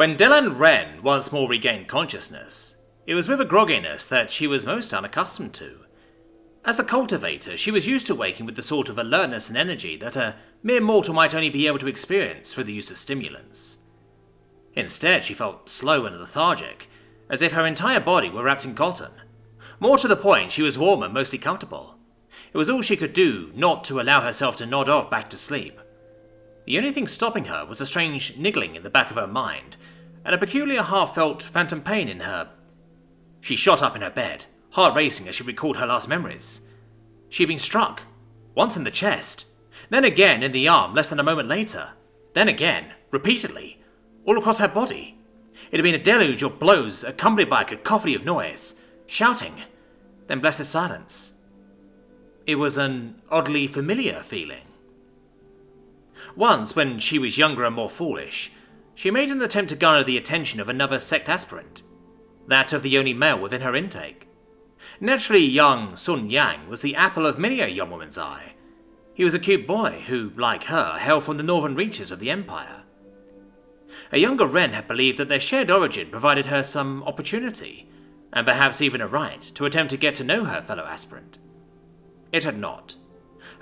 When Dylan Wren once more regained consciousness, it was with a grogginess that she was most unaccustomed to. As a cultivator, she was used to waking with the sort of alertness and energy that a mere mortal might only be able to experience through the use of stimulants. Instead, she felt slow and lethargic, as if her entire body were wrapped in cotton. More to the point, she was warm and mostly comfortable. It was all she could do not to allow herself to nod off back to sleep. The only thing stopping her was a strange niggling in the back of her mind, and a peculiar half-felt phantom pain in her. She shot up in her bed, heart racing as she recalled her last memories. She had been struck, once in the chest, then again in the arm less than a moment later, then again, repeatedly, all across her body. It had been a deluge of blows accompanied by a cacophony of noise, shouting, then blessed silence. It was an oddly familiar feeling. Once, when she was younger and more foolish, she made an attempt to garner the attention of another Sect aspirant, that of the only male within her intake. Naturally, young Sun Yang was the apple of many a young woman's eye. He was a cute boy who, like her, hailed from the northern reaches of the Empire. A younger Wren had believed that their shared origin provided her some opportunity, and perhaps even a right, to attempt to get to know her fellow aspirant. It had not.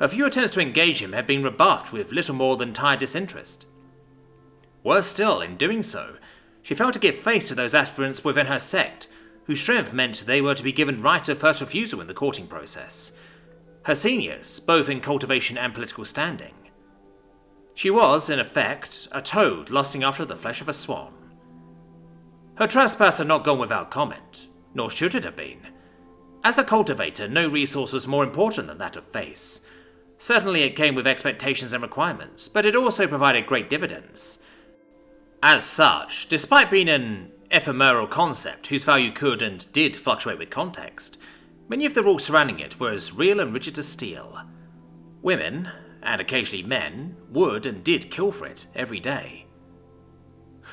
Her few attempts to engage him had been rebuffed with little more than tired disinterest. Worse still, in doing so, she failed to give face to those aspirants within her sect, whose strength meant they were to be given right of first refusal in the courting process. Her seniors, both in cultivation and political standing. She was, in effect, a toad lusting after the flesh of a swan. Her trespass had not gone without comment, nor should it have been. As a cultivator, no resource was more important than that of face. Certainly it came with expectations and requirements, but it also provided great dividends. As such, despite being an ephemeral concept whose value could and did fluctuate with context, many of the rules surrounding it were as real and rigid as steel. Women, and occasionally men, would and did kill for it every day.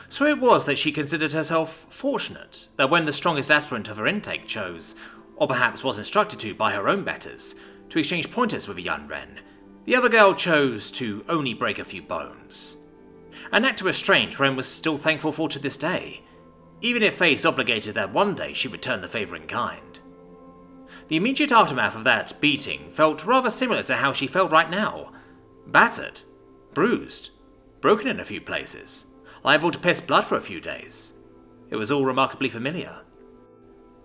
So it was that she considered herself fortunate that when the strongest aspirant of her intake chose, or perhaps was instructed to by her own betters, to exchange pointers with a young Wren, the other girl chose to only break a few bones. An act of restraint Wren was still thankful for to this day, even if fate obligated that one day she would turn the favour in kind. The immediate aftermath of that beating felt rather similar to how she felt right now. Battered, bruised, broken in a few places, liable to piss blood for a few days. It was all remarkably familiar.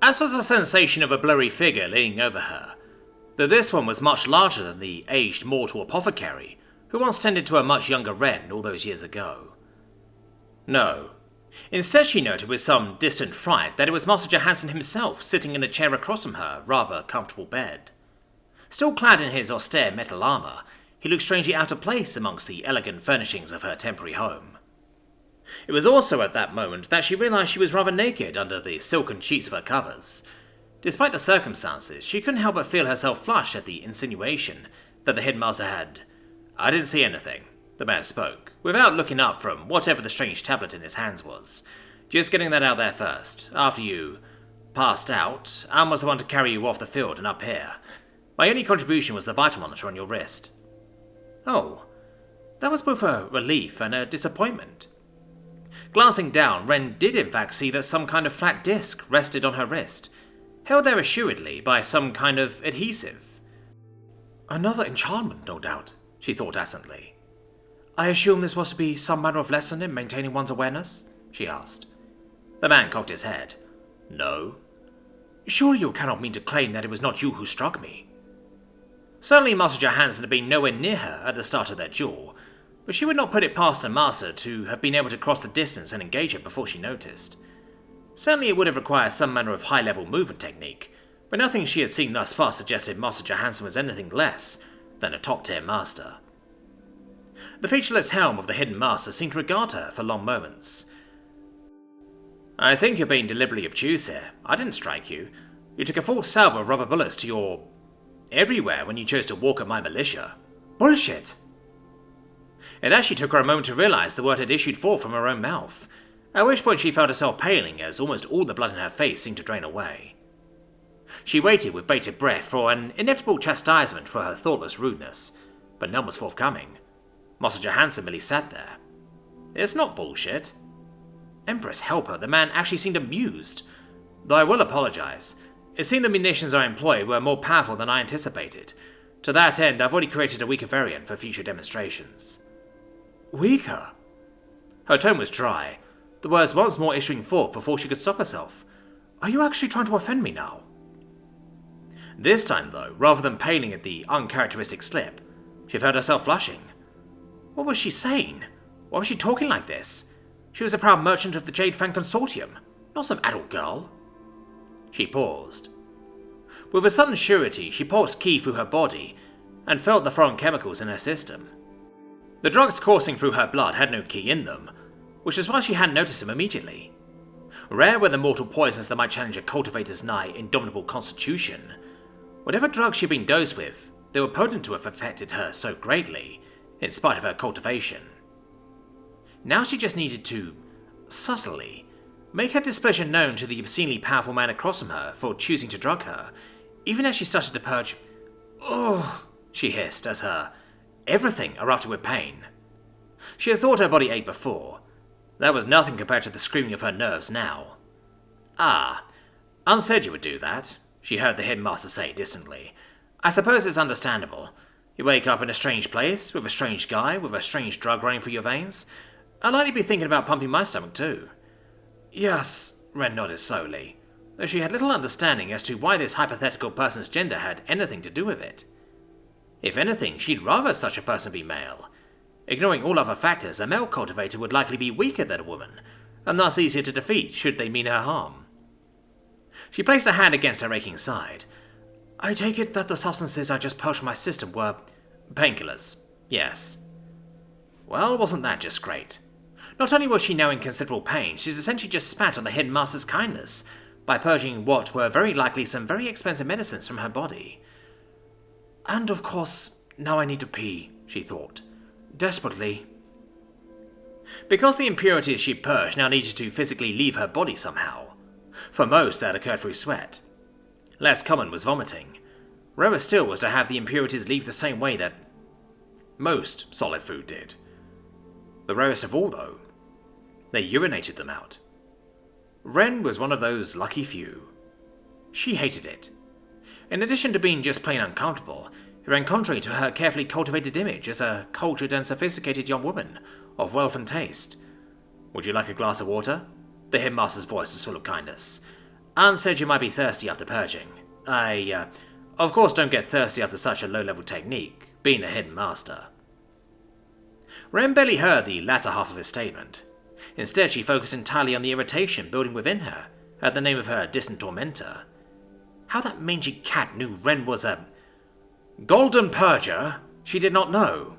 As was the sensation of a blurry figure leaning over her, though this one was much larger than the aged mortal apothecary who once tended to a much younger Wren all those years ago. No. Instead she noted with some distant fright that it was Master Johansson himself sitting in a chair across from her rather comfortable bed. Still clad in his austere metal armour, he looked strangely out of place amongst the elegant furnishings of her temporary home. It was also at that moment that she realised she was rather naked under the silken sheets of her covers. Despite the circumstances, she couldn't help but feel herself flush at the insinuation that the headmaster had. "I didn't see anything," the man spoke, without looking up from whatever the strange tablet in his hands was. "Just getting that out there first. After you passed out, Anne was the one to carry you off the field and up here. My only contribution was the vital monitor on your wrist." Oh, that was both a relief and a disappointment. Glancing down, Wren did in fact see that some kind of flat disc rested on her wrist, held there assuredly by some kind of adhesive. Another enchantment, no doubt, she thought absently. "I assume this was to be some manner of lesson in maintaining one's awareness?" she asked. The man cocked his head. "No." "Surely you cannot mean to claim that it was not you who struck me?" Certainly Master Johansson had been nowhere near her at the start of their duel, but she would not put it past her master to have been able to cross the distance and engage her before she noticed. Certainly it would have required some manner of high-level movement technique, but nothing she had seen thus far suggested Master Johansson was anything less than a top-tier master. The featureless helm of the hidden master seemed to regard her for long moments. "I think you're being deliberately obtuse here. I didn't strike you. You took a full salvo of rubber bullets to your everywhere when you chose to walk at my militia." "Bullshit!" It actually took her a moment to realise the word had issued forth from her own mouth, at which point she felt herself paling as almost all the blood in her face seemed to drain away. She waited with bated breath for an inevitable chastisement for her thoughtless rudeness, but none was forthcoming. Master Johansson merely sat there. "It's not bullshit." Empress help her, the man actually seemed amused. Though I will apologize. It seemed the munitions I employed were more powerful than I anticipated. To that end, I've already created a weaker variant for future demonstrations. Weaker? Her tone was dry, the words once more issuing forth before she could stop herself. Are you actually trying to offend me now? This time, though, rather than paling at the uncharacteristic slip, she felt herself flushing. What was she saying? Why was she talking like this? She was a proud merchant of the Jade Fang Consortium, not some adult girl. She paused. With a sudden surety, she pulsed ki through her body and felt the foreign chemicals in her system. The drugs coursing through her blood had no ki in them, which is why she hadn't noticed them immediately. Rare were the mortal poisons that might challenge a cultivator's nigh indomitable constitution. Whatever drugs she'd been dosed with, they were potent to have affected her so greatly, in spite of her cultivation. Now she just needed to, subtly, make her displeasure known to the obscenely powerful man across from her for choosing to drug her, even as she started to purge. "Ugh," she hissed as her everything erupted with pain. She had thought her body ached before. That was nothing compared to the screaming of her nerves now. "Ah, unsaid you would do that," she heard the hidden master say distantly. "I suppose it's understandable. You wake up in a strange place, with a strange guy, with a strange drug running through your veins. I'd likely be thinking about pumping my stomach too." "Yes," Ren nodded slowly, though she had little understanding as to why this hypothetical person's gender had anything to do with it. If anything, she'd rather such a person be male. Ignoring all other factors, a male cultivator would likely be weaker than a woman, and thus easier to defeat should they mean her harm. She placed her hand against her aching side. "I take it that the substances I just purged from my system were painkillers, yes." Well, wasn't that just great? Not only was she now in considerable pain, she's essentially just spat on the hidden master's kindness by purging what were very likely some very expensive medicines from her body. And of course, now I need to pee, she thought. Desperately. Because the impurities she purged now needed to physically leave her body somehow. For most, that occurred through sweat. Less common was vomiting. Rarer still was to have the impurities leave the same way that most solid food did. The rarest of all, though, they urinated them out. Ren was one of those lucky few. She hated it. In addition to being just plain uncomfortable, it ran contrary to her carefully cultivated image as a cultured and sophisticated young woman of wealth and taste. "Would you like a glass of water?" The headmaster's voice was full of kindness. "Anne said you might be thirsty after purging. I, of course don't get thirsty after such a low-level technique, being a hidden master." Ren barely heard the latter half of his statement. Instead, she focused entirely on the irritation building within her at the name of her distant tormentor. How that mangy cat knew Ren was a golden purger, she did not know.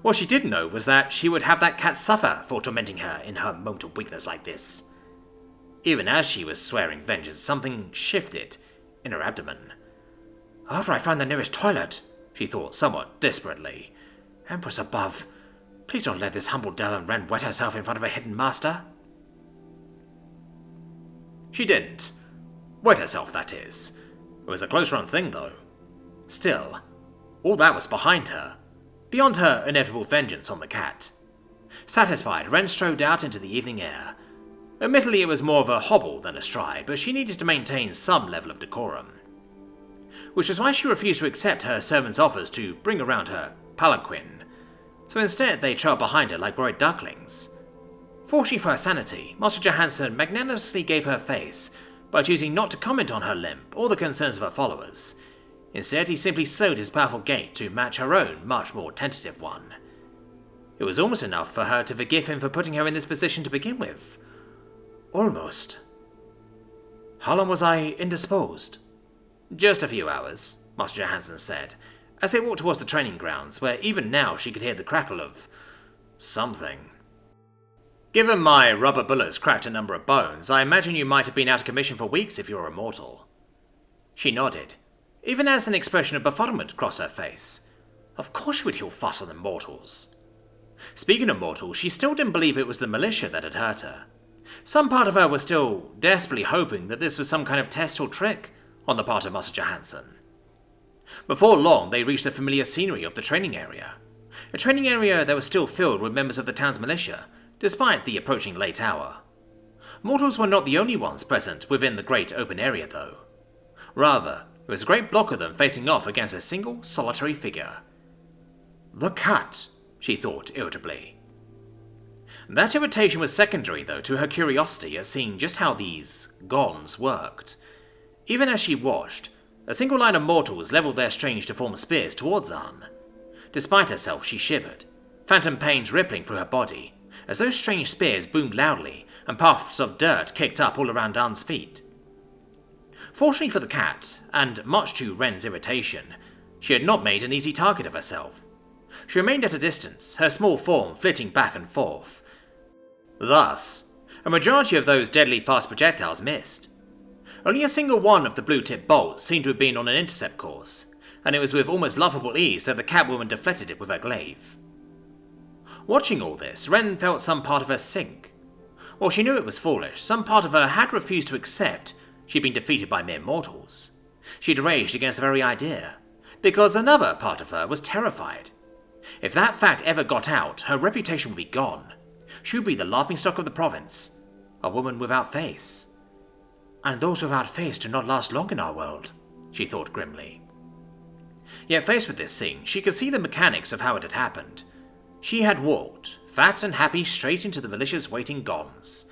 What she did know was that she would have that cat suffer for tormenting her in her moment of weakness like this. Even as she was swearing vengeance, something shifted in her abdomen. "After I find the nearest toilet," she thought somewhat desperately. "Empress above, please don't let this humble Dellen Ren wet herself in front of a hidden master." She didn't. Wet herself, that is. It was a close-run thing, though. Still, all that was behind her, beyond her inevitable vengeance on the cat. Satisfied, Ren strode out into the evening air. Admittedly, it was more of a hobble than a stride, but she needed to maintain some level of decorum. Which is why she refused to accept her servant's offers to bring around her palanquin. So instead, they trailed behind her like worried ducklings. Fortunately for her sanity, Master Johansson magnanimously gave her face by choosing not to comment on her limp or the concerns of her followers. Instead, he simply slowed his powerful gait to match her own much more tentative one. It was almost enough for her to forgive him for putting her in this position to begin with. Almost. "How long was I indisposed?" "Just a few hours," Master Johansson said, as they walked towards the training grounds, where even now she could hear the crackle of something. "Given my rubber bullets cracked a number of bones, I imagine you might have been out of commission for weeks if you're immortal." She nodded, even as an expression of befuddlement crossed her face. Of course she would heal faster than mortals. Speaking of mortals, she still didn't believe it was the militia that had hurt her. Some part of her was still desperately hoping that this was some kind of test or trick on the part of Master Johansson. Before long, they reached the familiar scenery of the training area. A training area that was still filled with members of the town's militia, despite the approaching late hour. Mortals were not the only ones present within the great open area, though. Rather, there was a great block of them facing off against a single, solitary figure. The cat, she thought irritably. That irritation was secondary, though, to her curiosity at seeing just how these gons worked. Even as she watched, a single line of mortals levelled their strange deformed spears towards Anne. Despite herself, she shivered, phantom pains rippling through her body, as those strange spears boomed loudly and puffs of dirt kicked up all around Anne's feet. Fortunately for the cat, and much to Ren's irritation, she had not made an easy target of herself. She remained at a distance, her small form flitting back and forth. Thus, a majority of those deadly fast projectiles missed. Only a single one of the blue-tipped bolts seemed to have been on an intercept course, and it was with almost laughable ease that the Catwoman deflected it with her glaive. Watching all this, Ren felt some part of her sink. While she knew it was foolish, some part of her had refused to accept she'd been defeated by mere mortals. She'd raged against the very idea, because another part of her was terrified. If that fact ever got out, her reputation would be gone. She would be the laughingstock of the province, a woman without face. And those without face do not last long in our world, she thought grimly. Yet faced with this scene, she could see the mechanics of how it had happened. She had walked, fat and happy, straight into the malicious waiting gons.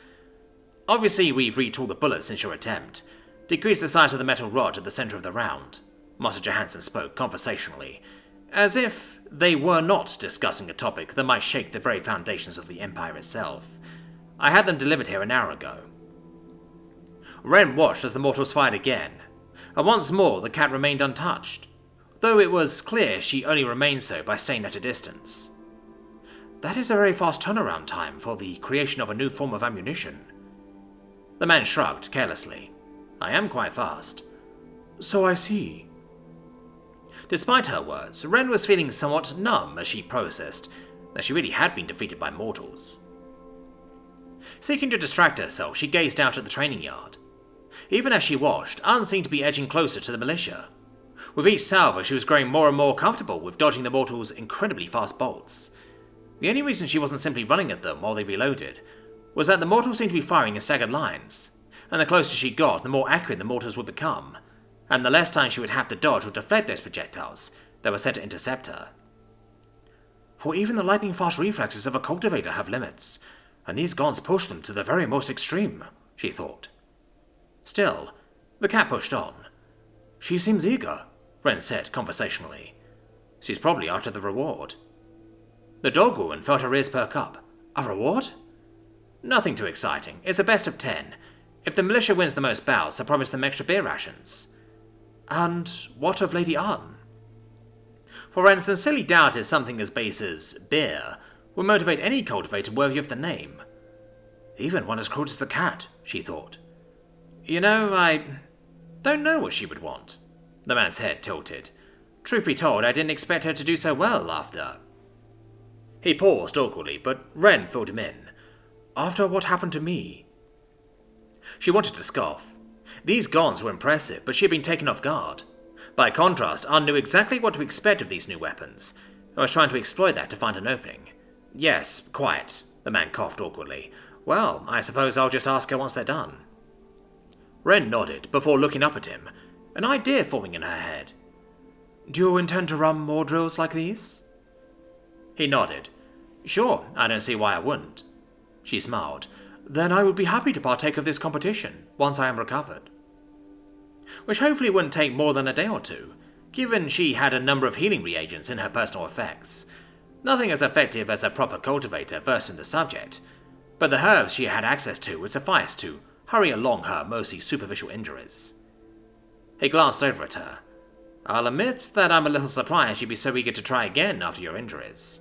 Obviously, we've retooled the bullets since your attempt. Decreased the size of the metal rod at the center of the round. Master Johansson spoke conversationally, as if they were not discussing a topic that might shake the very foundations of the Empire itself. I had them delivered here an hour ago. Ren watched as the mortals fired again, and once more the cat remained untouched, though it was clear she only remained so by staying at a distance. That is a very fast turnaround time for the creation of a new form of ammunition. The man shrugged carelessly. I am quite fast. So I see. Despite her words, Ren was feeling somewhat numb as she processed that she really had been defeated by mortals. Seeking to distract herself, she gazed out at the training yard. Even as she watched, Anne seemed to be edging closer to the militia. With each salvo, she was growing more and more comfortable with dodging the mortals' incredibly fast bolts. The only reason she wasn't simply running at them while they reloaded was that the mortals seemed to be firing in staggered lines, and the closer she got, the more accurate the mortals would become, and the less time she would have to dodge or deflect those projectiles that were set to intercept her. For even the lightning-fast reflexes of a cultivator have limits, and these gons push them to the very most extreme, she thought. Still, the cat pushed on. She seems eager, Ren said conversationally. She's probably after the reward. The dog woman felt her ears perk up. A reward? Nothing too exciting. It's a best of 10. If the militia wins the most bouts, they'll promise them extra beer rations. And what of Lady Anne? For Ren sincerely doubted something as base as beer would motivate any cultivator worthy of the name. Even one as cruel as the cat, she thought. You know, I don't know what she would want. The man's head tilted. Truth be told, I didn't expect her to do so well after. He paused awkwardly, but Ren filled him in. After what happened to me. She wanted to scoff. These gons were impressive, but she had been taken off guard. By contrast, Anne knew exactly what to expect of these new weapons, and was trying to exploit that to find an opening. Yes, quite. The man coughed awkwardly. Well, I suppose I'll just ask her once they're done. Ren nodded before looking up at him, an idea forming in her head. Do you intend to run more drills like these? He nodded. Sure, I don't see why I wouldn't. She smiled. Then I would be happy to partake of this competition, once I am recovered. Which hopefully wouldn't take more than a day or two, given she had a number of healing reagents in her personal effects. Nothing as effective as a proper cultivator versed in the subject, but the herbs she had access to would suffice to hurry along her mostly superficial injuries. He glanced over at her. I'll admit that I'm a little surprised you'd be so eager to try again after your injuries.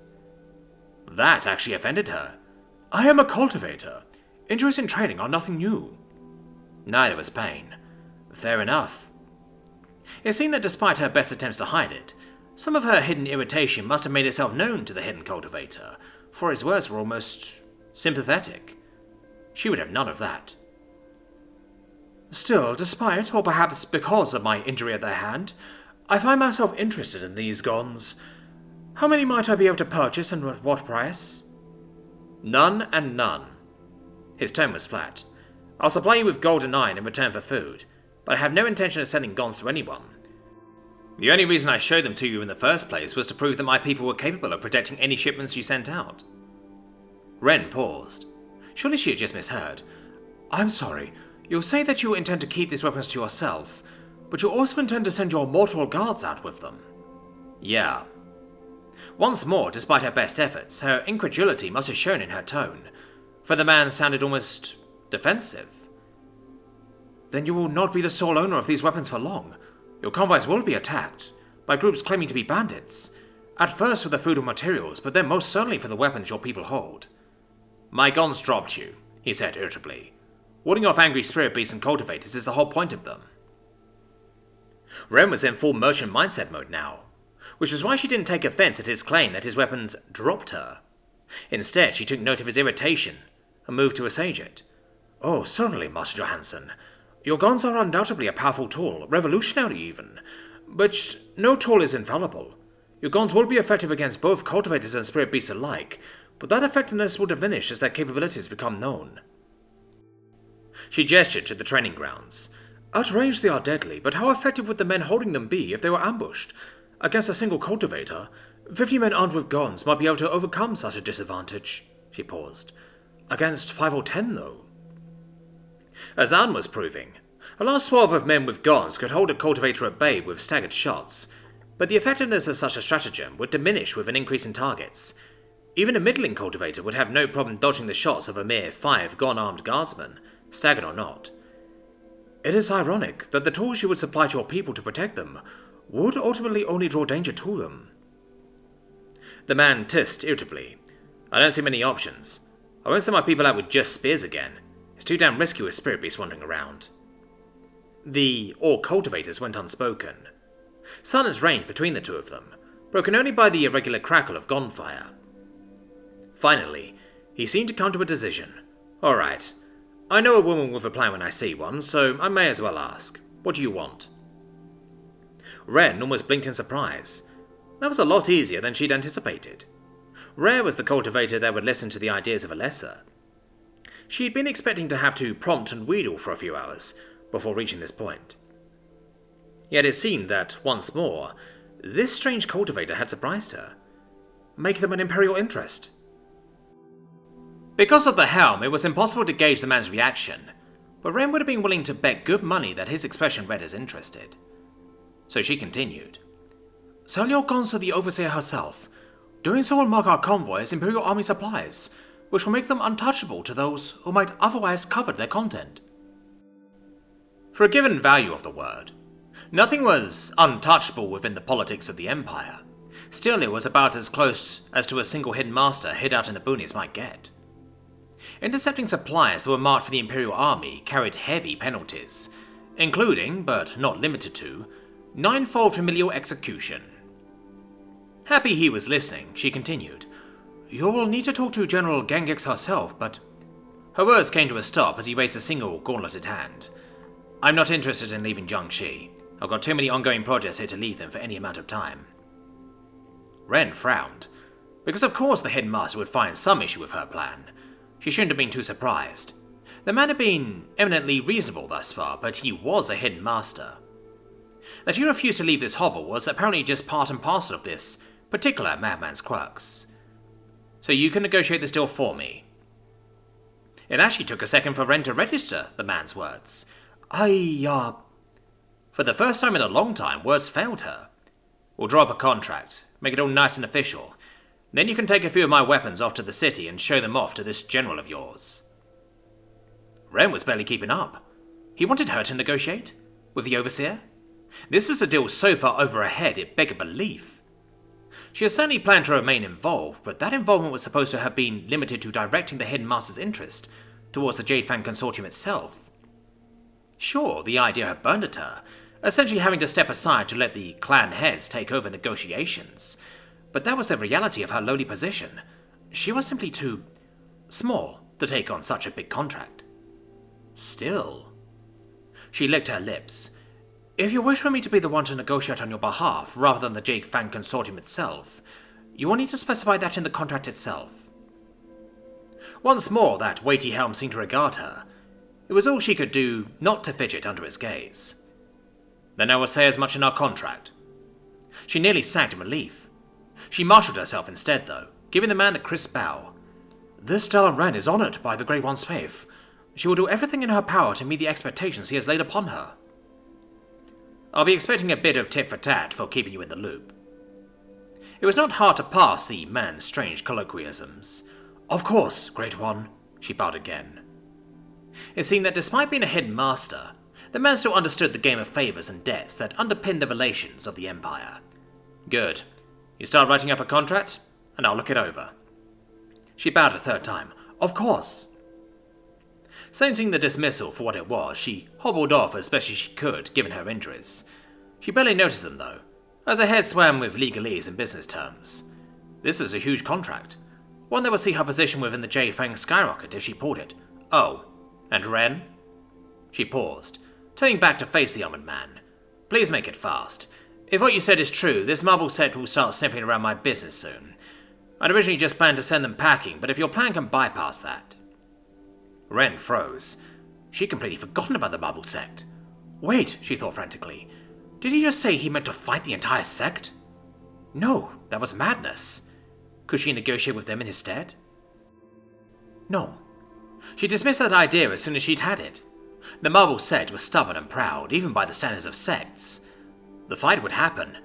That actually offended her. I am a cultivator. Injuries in training are nothing new. Neither was pain. Fair enough. It seemed that despite her best attempts to hide it, some of her hidden irritation must have made itself known to the hidden cultivator, for his words were almost sympathetic. She would have none of that. Still, despite, or perhaps because of my injury at their hand, I find myself interested in these gons. How many might I be able to purchase and at what price? None and none. His tone was flat. I'll supply you with gold and iron in return for food, but I have no intention of sending guns to anyone. The only reason I showed them to you in the first place was to prove that my people were capable of protecting any shipments you sent out. Ren paused. Surely she had just misheard. I'm sorry, you'll say that you intend to keep these weapons to yourself, but you also intend to send your mortal guards out with them. Yeah. Once more, despite her best efforts, her incredulity must have shown in her tone, for the man sounded almost defensive. Then you will not be the sole owner of these weapons for long. Your convoys will be attacked, by groups claiming to be bandits, at first for the food and materials, but then most certainly for the weapons your people hold. My guns dropped you, he said irritably. Warding off angry spirit beasts and cultivators is the whole point of them. Ren was in full merchant mindset mode now, which was why she didn't take offense at his claim that his weapons dropped her. Instead, she took note of his irritation and moved to assuage it. Oh, certainly, Master Johansson. Your guns are undoubtedly a powerful tool, revolutionary even, but no tool is infallible. Your guns will be effective against both cultivators and spirit beasts alike, but that effectiveness will diminish as their capabilities become known. She gestured to the training grounds. At range they are deadly, but how effective would the men holding them be if they were ambushed? Against a single cultivator, 50 men armed with guns might be able to overcome such a disadvantage. She paused. Against 5 or 10, though. As Anne was proving, a large swath of men with guns could hold a cultivator at bay with staggered shots, but the effectiveness of such a stratagem would diminish with an increase in targets. Even a middling cultivator would have no problem dodging the shots of a mere 5 gun-armed guardsmen, staggered or not. It is ironic that the tools you would supply to your people to protect them would ultimately only draw danger to them. The man tissed irritably. I don't see many options. I won't send my people out with just spears again. It's too damn risky with spirit beasts wandering around. The all cultivators went unspoken. Silence reigned between the two of them, broken only by the irregular crackle of gunfire. Finally, he seemed to come to a decision. All right. I know a woman with a plan when I see one, so I may as well ask. What do you want? Ren almost blinked in surprise. That was a lot easier than she'd anticipated. Rare was the cultivator that would listen to the ideas of a lesser. She'd been expecting to have to prompt and wheedle for a few hours before reaching this point. Yet it seemed that, once more, this strange cultivator had surprised her. Make them an imperial interest. Because of the helm, it was impossible to gauge the man's reaction, but Ren would have been willing to bet good money that his expression read as interested. So she continued. Sell your guns to the Overseer herself. Doing so will mark our convoy as Imperial Army supplies, which will make them untouchable to those who might otherwise covet their content. For a given value of the word, nothing was untouchable within the politics of the Empire. Still, it was about as close as to a single hidden master hid out in the boonies might get. Intercepting supplies that were marked for the Imperial Army carried heavy penalties, including, but not limited to, 9-fold familial execution. Happy he was listening, she continued. You will need to talk to General Gengex herself, but... Her words came to a stop as he raised a single gauntleted hand. I'm not interested in leaving Jiangxi. I've got too many ongoing projects here to leave them for any amount of time. Ren frowned, because of course the headmaster would find some issue with her plan. She shouldn't have been too surprised. The man had been eminently reasonable thus far, but he was a hidden master. That he refused to leave this hovel was apparently just part and parcel of this particular madman's quirks. So you can negotiate this deal for me. It actually took a second for Ren to register the man's words. For the first time in a long time, words failed her. We'll draw up a contract, make it all nice and official. Then you can take a few of my weapons off to the city and show them off to this general of yours. Ren was barely keeping up. He wanted her to negotiate? With the Overseer? This was a deal so far over her head it begged belief. She had certainly planned to remain involved, but that involvement was supposed to have been limited to directing the Hidden Master's interest towards the Jade Fang Consortium itself. Sure, the idea had burned at her, essentially having to step aside to let the clan heads take over negotiations, but that was the reality of her lowly position. She was simply too small to take on such a big contract. Still... She licked her lips. If you wish for me to be the one to negotiate on your behalf, rather than the Jade Fang Consortium itself, you will need to specify that in the contract itself. Once more that weighty helm seemed to regard her. It was all she could do not to fidget under its gaze. "Then I will say as much in our contract." She nearly sagged in relief. She marshalled herself instead, though, giving the man a crisp bow. "This Stellan Wren is honoured by the Great One's faith. She will do everything in her power to meet the expectations he has laid upon her." "I'll be expecting a bit of tit for tat for keeping you in the loop." It was not hard to pass the man's strange colloquialisms. "Of course, Great One," she bowed again. It seemed that despite being a hidden master, the man still understood the game of favours and debts that underpinned the relations of the Empire. "Good. You start writing up a contract, and I'll look it over." She bowed a third time. "Of course." Sensing the dismissal for what it was, she hobbled off as best as she could, given her injuries. She barely noticed them, though, as her head swam with legalese and business terms. This was a huge contract, one that would see her position within the J-Fang skyrocket if she pulled it. "Oh, and Wren?" She paused, turning back to face the armored man. "Please make it fast. If what you said is true, this marble sect will start sniffing around my business soon. I'd originally just planned to send them packing, but if your plan can bypass that..." Wren froze. She'd completely forgotten about the marble sect. Wait, she thought frantically. Did he just say he meant to fight the entire sect? No, that was madness. Could she negotiate with them in his stead? No. She dismissed that idea as soon as she'd had it. The marble sect was stubborn and proud, even by the standards of sects. The fight would happen,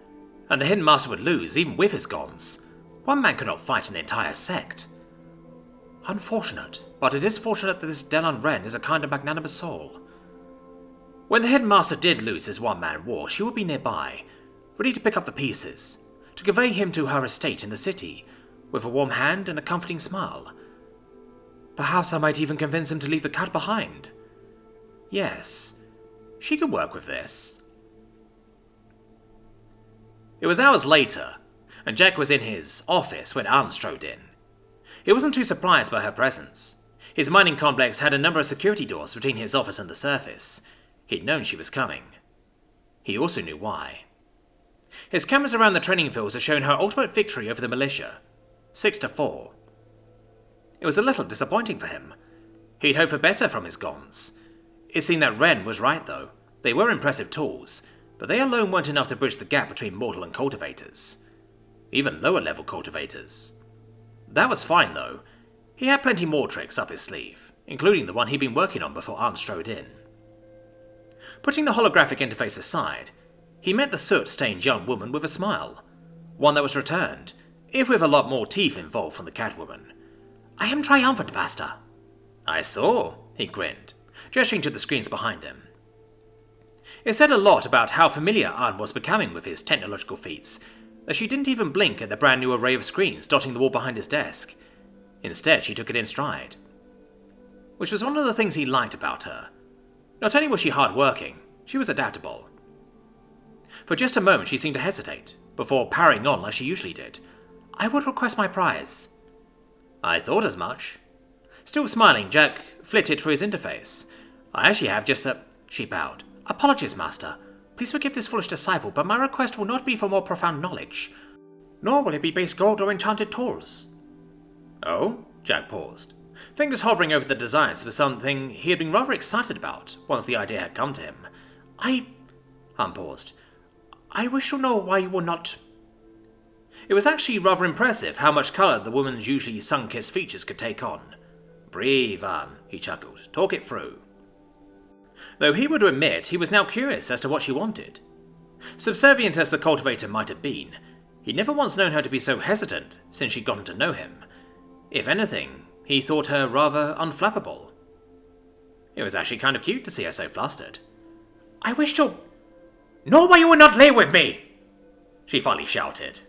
and the hidden master would lose, even with his gons. One man could not fight an entire sect. Unfortunate, but it is fortunate that this Stellan Wren is a kind and magnanimous soul. When the hidden master did lose his one-man war, she would be nearby, ready to pick up the pieces, to convey him to her estate in the city, with a warm hand and a comforting smile. Perhaps I might even convince him to leave the cat behind. Yes, she could work with this. It was hours later, and Jack was in his office when Anne strode in. He wasn't too surprised by her presence. His mining complex had a number of security doors between his office and the surface. He'd known she was coming. He also knew why. His cameras around the training fields had shown her ultimate victory over the militia, 6-4. It was a little disappointing for him. He'd hoped for better from his gons. It seemed that Wren was right, though. They were impressive tools, but they alone weren't enough to bridge the gap between mortal and cultivators. Even lower-level cultivators. That was fine, though. He had plenty more tricks up his sleeve, including the one he'd been working on before Arndt strode in. Putting the holographic interface aside, he met the soot-stained young woman with a smile. One that was returned, if with a lot more teeth involved from the Catwoman. "I am triumphant, Master." "I saw," he grinned, gesturing to the screens behind him. It said a lot about how familiar Arndt was becoming with his technological feats, that she didn't even blink at the brand new array of screens dotting the wall behind his desk. Instead, she took it in stride. Which was one of the things he liked about her. Not only was she hard-working, she was adaptable. For just a moment she seemed to hesitate, before powering on like she usually did. "I would request my prize." "I thought as much." Still smiling, Jack flitted through his interface. "I actually have just a..." She bowed. "Apologies, Master. Please forgive this foolish disciple, but my request will not be for more profound knowledge. Nor will it be base gold or enchanted tools." "Oh?" Jack paused, fingers hovering over the designs for something he had been rather excited about once the idea had come to him. Hunt paused. "I wish to know why you will not..." It was actually rather impressive how much colour the woman's usually sun-kissed features could take on. "Breathe, he chuckled. "Talk it through." Though he would admit he was now curious as to what she wanted. Subservient as the cultivator might have been, he'd never once known her to be so hesitant since she'd gotten to know him. If anything, he thought her rather unflappable. It was actually kind of cute to see her so flustered. "I wish to... know why you will not lay with me!" she finally shouted.